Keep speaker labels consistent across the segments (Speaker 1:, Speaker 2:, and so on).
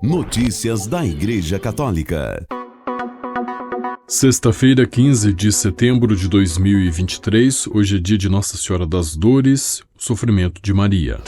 Speaker 1: Notícias da Igreja Católica.
Speaker 2: Sexta-feira, 15 de setembro de 2023, hoje é dia de Nossa Senhora das Dores, sofrimento de Maria.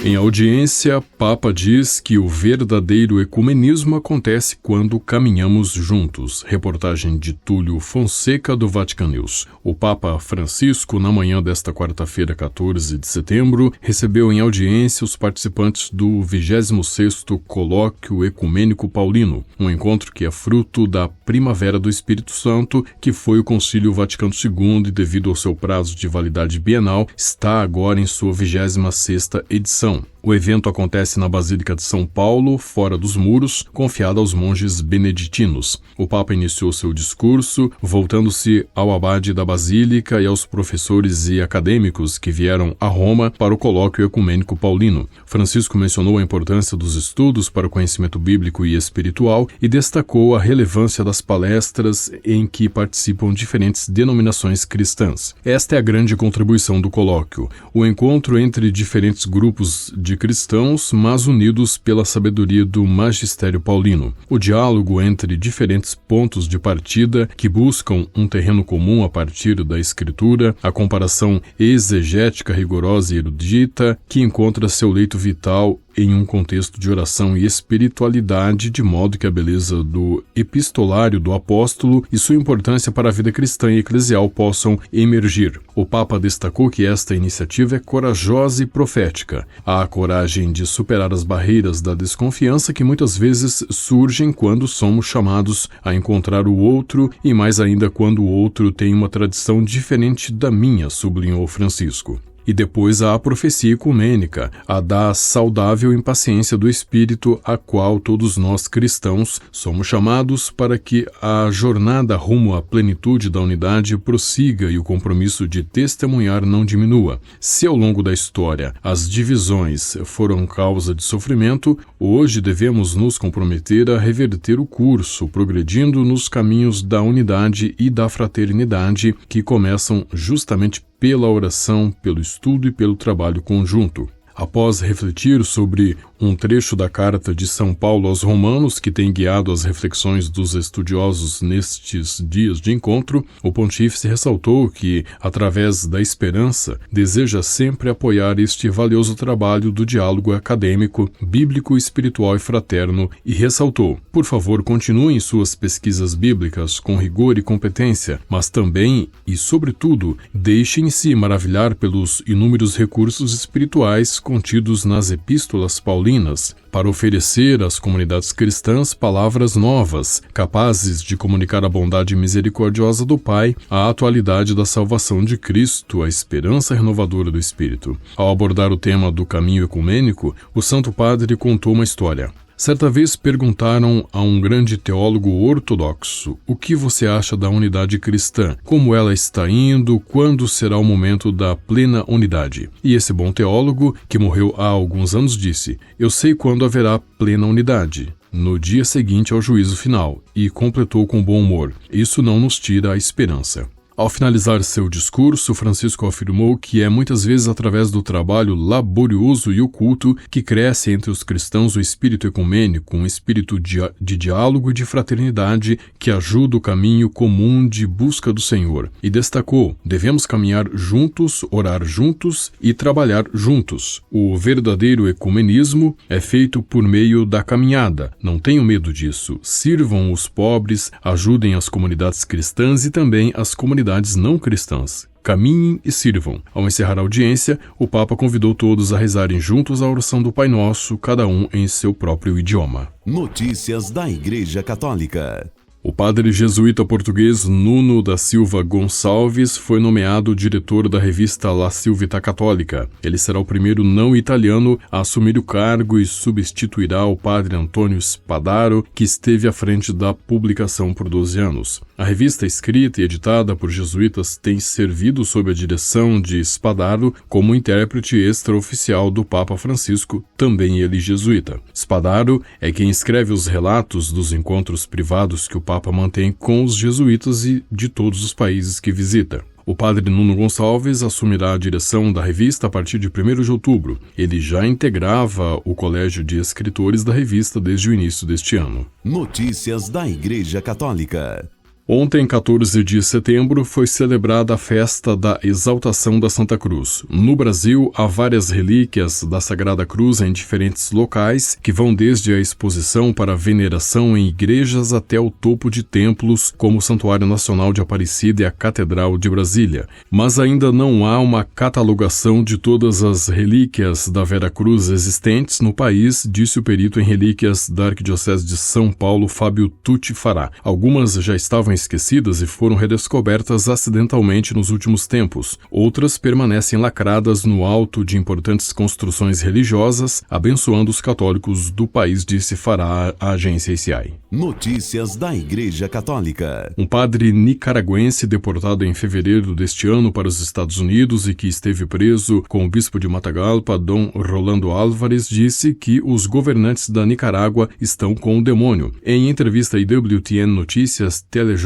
Speaker 2: Em audiência, Papa diz que o verdadeiro ecumenismo acontece quando caminhamos juntos. Reportagem de Túlio Fonseca, do Vatican News. O Papa Francisco, na manhã desta quarta-feira, 14 de setembro, recebeu em audiência os participantes do 26º Colóquio Ecumênico Paulino, um encontro que é fruto da Primavera do Espírito Santo, que foi o Concílio Vaticano II e, devido ao seu prazo de validade bienal, está agora em sua 26ª edição. O evento acontece na Basílica de São Paulo, fora dos muros, confiada aos monges beneditinos. O Papa iniciou seu discurso, voltando-se ao abade da Basílica e aos professores e acadêmicos que vieram a Roma para o Colóquio Ecumênico Paulino. Francisco mencionou a importância dos estudos para o conhecimento bíblico e espiritual e destacou a relevância das palestras em que participam diferentes denominações cristãs. Esta é a grande contribuição do colóquio, o encontro entre diferentes grupos de cristãos, mas unidos pela sabedoria do magistério paulino. O diálogo entre diferentes pontos de partida que buscam um terreno comum a partir da Escritura, a comparação exegética rigorosa e erudita que encontra seu leito vital em um contexto de oração e espiritualidade, de modo que a beleza do epistolário do apóstolo e sua importância para a vida cristã e eclesial possam emergir. O Papa destacou que esta iniciativa é corajosa e profética. Há a coragem de superar as barreiras da desconfiança que muitas vezes surgem quando somos chamados a encontrar o outro e mais ainda quando o outro tem uma tradição diferente da minha, sublinhou Francisco. E depois há a profecia ecumênica, a da saudável impaciência do Espírito, a qual todos nós cristãos somos chamados para que a jornada rumo à plenitude da unidade prossiga e o compromisso de testemunhar não diminua. Se ao longo da história as divisões foram causa de sofrimento, hoje devemos nos comprometer a reverter o curso, progredindo nos caminhos da unidade e da fraternidade que começam justamente pela oração, pelo estudo e pelo trabalho conjunto. Após refletir sobre um trecho da carta de São Paulo aos Romanos, que tem guiado as reflexões dos estudiosos nestes dias de encontro, o pontífice ressaltou que, através da esperança, deseja sempre apoiar este valioso trabalho do diálogo acadêmico, bíblico, espiritual e fraterno, e ressaltou: por favor, continuem suas pesquisas bíblicas com rigor e competência, mas também, e sobretudo, deixem-se maravilhar pelos inúmeros recursos espirituais contidos nas epístolas paulinas, para oferecer às comunidades cristãs palavras novas, capazes de comunicar a bondade misericordiosa do Pai, a atualidade da salvação de Cristo, a esperança renovadora do Espírito. Ao abordar o tema do caminho ecumênico, o Santo Padre contou uma história. Certa vez perguntaram a um grande teólogo ortodoxo: o que você acha da unidade cristã? Como ela está indo? Quando será o momento da plena unidade? E esse bom teólogo, que morreu há alguns anos, disse: eu sei quando haverá plena unidade, no dia seguinte ao juízo final, e completou com bom humor: isso não nos tira a esperança. Ao finalizar seu discurso, Francisco afirmou que é muitas vezes através do trabalho laborioso e oculto que cresce entre os cristãos o espírito ecumênico, um espírito de diálogo e de fraternidade que ajuda o caminho comum de busca do Senhor. E destacou: devemos caminhar juntos, orar juntos e trabalhar juntos. O verdadeiro ecumenismo é feito por meio da caminhada. Não tenham medo disso. Sirvam os pobres, ajudem as comunidades cristãs e também as comunidades não cristãs. Caminhem e sirvam. Ao encerrar a audiência, o Papa convidou todos a rezarem juntos a oração do Pai Nosso, cada um em seu próprio idioma.
Speaker 1: Notícias da Igreja Católica.
Speaker 2: O padre jesuíta português Nuno da Silva Gonçalves foi nomeado diretor da revista La Civiltà Católica. Ele será o primeiro não italiano a assumir o cargo e substituirá o padre Antônio Spadaro, que esteve à frente da publicação por 12 anos. A revista, escrita e editada por jesuítas, tem servido sob a direção de Spadaro como intérprete extraoficial do Papa Francisco, também ele jesuíta. Spadaro é quem escreve os relatos dos encontros privados que o Papa mantém com os jesuítas e de todos os países que visita. O padre Nuno Gonçalves assumirá a direção da revista a partir de 1º de outubro. Ele já integrava o Colégio de Escritores da revista desde o início deste ano.
Speaker 1: Notícias da Igreja Católica.
Speaker 2: Ontem, 14 de setembro, foi celebrada a festa da Exaltação da Santa Cruz. No Brasil, há várias relíquias da Sagrada Cruz em diferentes locais, que vão desde a exposição para veneração em igrejas até o topo de templos, como o Santuário Nacional de Aparecida e a Catedral de Brasília. Mas ainda não há uma catalogação de todas as relíquias da Vera Cruz existentes no país, disse o perito em relíquias da Arquidiocese de São Paulo, Fábio Tucci Fará. Algumas já estavam esquecidas e foram redescobertas acidentalmente nos últimos tempos. Outras permanecem lacradas no alto de importantes construções religiosas, abençoando os católicos do país, disse Fará à agência ICI.
Speaker 1: Notícias da Igreja Católica.
Speaker 2: Um padre nicaragüense deportado em fevereiro deste ano para os Estados Unidos e que esteve preso com o bispo de Matagalpa, Dom Rolando Álvares, disse que os governantes da Nicarágua estão com o demônio. Em entrevista à IWTN Notícias, telejornal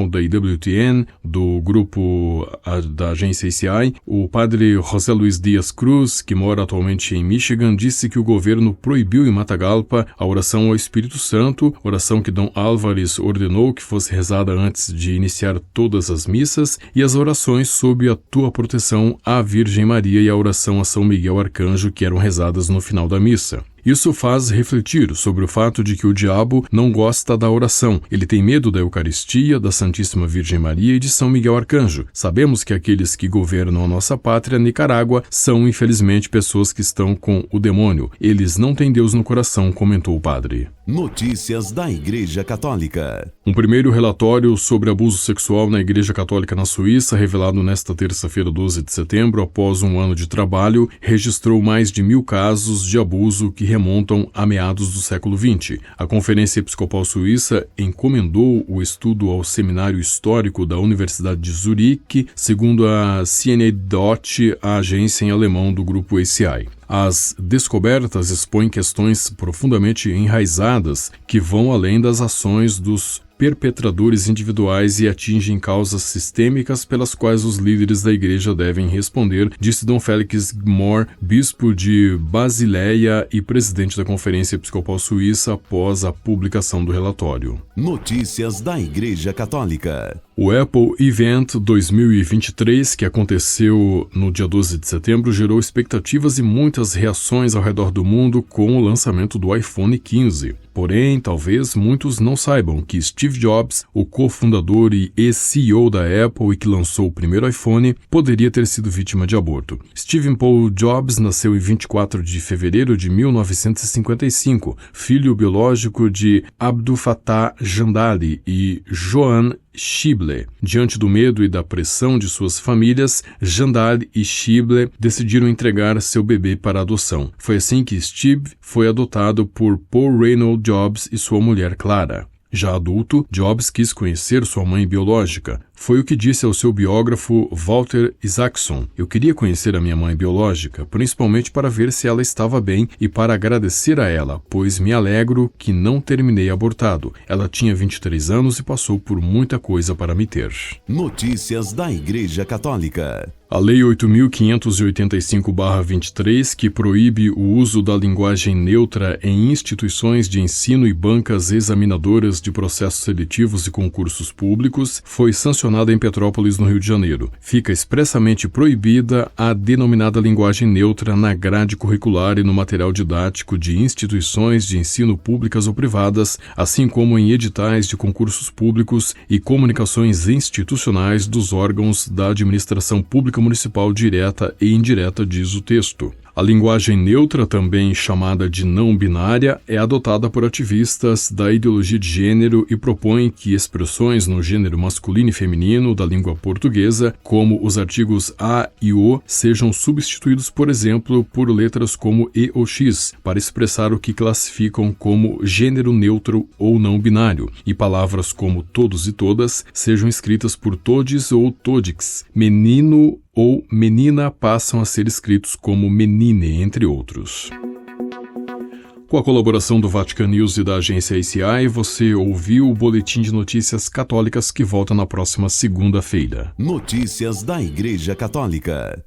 Speaker 2: da IWTN, do grupo da agência ICI, o padre José Luiz Dias Cruz, que mora atualmente em Michigan, disse que o governo proibiu em Matagalpa a oração ao Espírito Santo, oração que Dom Álvares ordenou que fosse rezada antes de iniciar todas as missas, e as orações sob a tua proteção à Virgem Maria e a oração a São Miguel Arcanjo, que eram rezadas no final da missa. Isso faz refletir sobre o fato de que o diabo não gosta da oração. Ele tem medo da Eucaristia, da Santíssima Virgem Maria e de São Miguel Arcanjo. Sabemos que aqueles que governam a nossa pátria, Nicarágua, são infelizmente pessoas que estão com o demônio. Eles não têm Deus no coração, comentou o padre.
Speaker 1: Notícias da Igreja Católica.
Speaker 2: Um primeiro relatório sobre abuso sexual na Igreja Católica na Suíça, revelado nesta terça-feira, 12 de setembro, após um ano de trabalho, registrou mais de 1.000 casos de abuso que remontam a meados do século XX. A Conferência Episcopal Suíça encomendou o estudo ao Seminário Histórico da Universidade de Zurique, segundo a CNEDOT, a agência em alemão do grupo ACI. As descobertas expõem questões profundamente enraizadas que vão além das ações dos perpetradores individuais e atingem causas sistêmicas pelas quais os líderes da Igreja devem responder, disse Dom Félix Mohr, bispo de Basileia e presidente da Conferência Episcopal Suíça, após a publicação do relatório.
Speaker 1: Notícias da Igreja Católica.
Speaker 2: O Apple Event 2023, que aconteceu no dia 12 de setembro, gerou expectativas e muitas reações ao redor do mundo com o lançamento do iPhone 15. Porém, talvez muitos não saibam que Steve Jobs, o cofundador e ex-CEO da Apple e que lançou o primeiro iPhone, poderia ter sido vítima de aborto. Stephen Paul Jobs nasceu em 24 de fevereiro de 1955, filho biológico de Abdul Fattah Jandali e Joan Schible. Diante do medo e da pressão de suas famílias, Jandali e Schible decidiram entregar seu bebê para adoção. Foi assim que Steve foi adotado por Paul Reynolds Jobs e sua mulher Clara. Já adulto, Jobs quis conhecer sua mãe biológica. Foi o que disse ao seu biógrafo Walter Isaacson: "Eu queria conhecer a minha mãe biológica, principalmente para ver se ela estava bem e para agradecer a ela, pois me alegro que não terminei abortado. Ela tinha 23 anos e passou por muita coisa para me ter."
Speaker 1: Notícias da Igreja Católica.
Speaker 2: A Lei 8.585/23, que proíbe o uso da linguagem neutra em instituições de ensino e bancas examinadoras de processos seletivos e concursos públicos, foi sancionada em Petrópolis, no Rio de Janeiro. Fica expressamente proibida a denominada linguagem neutra na grade curricular e no material didático de instituições de ensino públicas ou privadas, assim como em editais de concursos públicos e comunicações institucionais dos órgãos da administração pública municipal direta e indireta, diz o texto. A linguagem neutra, também chamada de não binária, é adotada por ativistas da ideologia de gênero e propõe que expressões no gênero masculino e feminino da língua portuguesa, como os artigos a e o, sejam substituídos, por exemplo, por letras como e ou x, para expressar o que classificam como gênero neutro ou não binário, e palavras como todos e todas sejam escritas por todes ou todix. Menino ou menina passam a ser escritos como menine, entre outros. Com a colaboração do Vatican News e da agência ACI, você ouviu o Boletim de Notícias Católicas que volta na próxima segunda-feira.
Speaker 1: Notícias da Igreja Católica.